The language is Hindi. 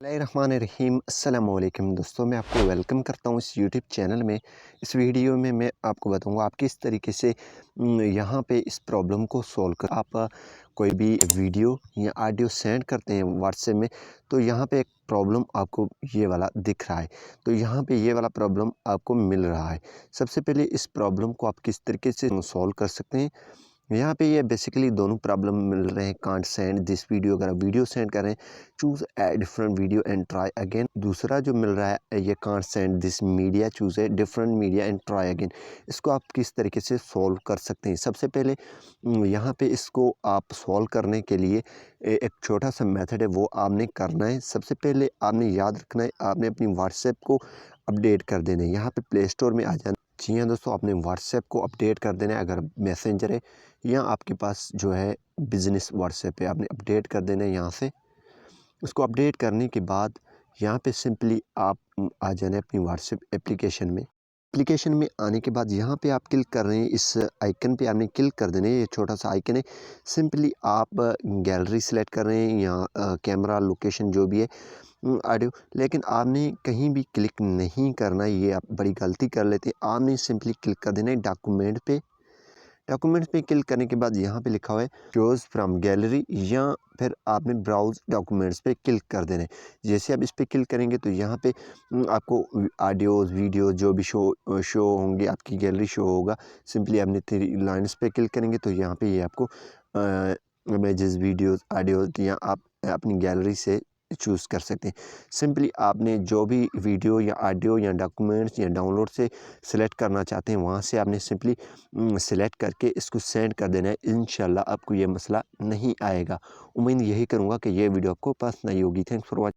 बिस्मिल्लाहिर्रहमानिर्रहीम अस्सलामुअलैकुम दोस्तों, मैं आपको वेलकम करता हूँ इस यूट्यूब चैनल में। इस वीडियो में मैं आपको बताऊँगा आप किस तरीके से यहाँ पे इस प्रॉब्लम को सॉल्व कर आप कोई भी वीडियो या ऑडियो सेंड करते हैं व्हाट्सएप में, तो यहाँ पे एक प्रॉब्लम आपको ये वाला दिख रहा है। तो यहाँ पे ये वाला प्रॉब्लम आपको मिल रहा है। सबसे पहले इस प्रॉब्लम को आप किस तरीके से सॉल्व कर सकते हैं। यहाँ पे ये बेसिकली दोनों प्रॉब्लम मिल रहे हैं। कांट सेंड दिस वीडियो, अगर आप वीडियो सेंड कर रहे हैं, choose a different video and try again. दूसरा जो मिल रहा है ये can't send this media, choose a different media and try again. इसको आप किस तरीके से सॉल्व कर सकते हैं। सबसे पहले यहाँ पे इसको आप सॉल्व करने के लिए एक छोटा सा मेथड है, वो आपने करना है। सबसे पहले आपने याद रखना है, आपने अपनी व्हाट्सएप को अपडेट कर देना है। यहाँ पे प्ले स्टोर में आ जाना। जी हाँ दोस्तों, आपने व्हाट्सएप को अपडेट कर देना है। अगर मैसेंजर है या आपके पास जो है बिज़नेस व्हाट्सएप है, आपने अपडेट कर देना है यहाँ से। उसको अपडेट करने के बाद यहाँ पे सिंपली आप आ जाना है अपनी व्हाट्सएप एप्लीकेशन में। एप्लीकेशन में आने के बाद यहाँ पे आप क्लिक कर रहे हैं, इस आइकन पे आपने क्लिक कर देना है। ये छोटा सा आइकन है। सिंपली आप गैलरी सेलेक्ट कर रहे हैं या कैमरा लोकेशन जो भी है ऑडियो, लेकिन आपने कहीं भी क्लिक नहीं करना है। ये आप बड़ी गलती कर लेते हैं। आपने सिंपली क्लिक कर देना है डॉक्यूमेंट पे। डॉक्यूमेंट्स पे क्लिक करने के बाद यहाँ पे लिखा हुआ है चूज़ फ्रॉम गैलरी, या फिर आपने ब्राउज डॉक्यूमेंट्स पे क्लिक कर देना है। जैसे आप इस पे क्लिक करेंगे तो यहाँ पे आपको ऑडियोज़ वीडियो जो भी शो होंगे, आपकी गैलरी शो होगा। सिंपली आपने 3 लाइन्स पे क्लिक करेंगे तो यहाँ पे ये आपको इमेजेस, वीडियोज़, ऑडियोज़ या आप अपनी गैलरी से चूज़ कर सकते हैं। सिंपली आपने जो भी वीडियो या ऑडियो या डॉक्यूमेंट्स या डाउनलोड से सेलेक्ट करना चाहते हैं, वहाँ से आपने सिंपली सेलेक्ट करके इसको सेंड कर देना है। इंशाल्लाह आपको ये मसला नहीं आएगा। उम्मीद यही करूँगा कि ये वीडियो आपको पसंद आई होगी। Thanks for watching.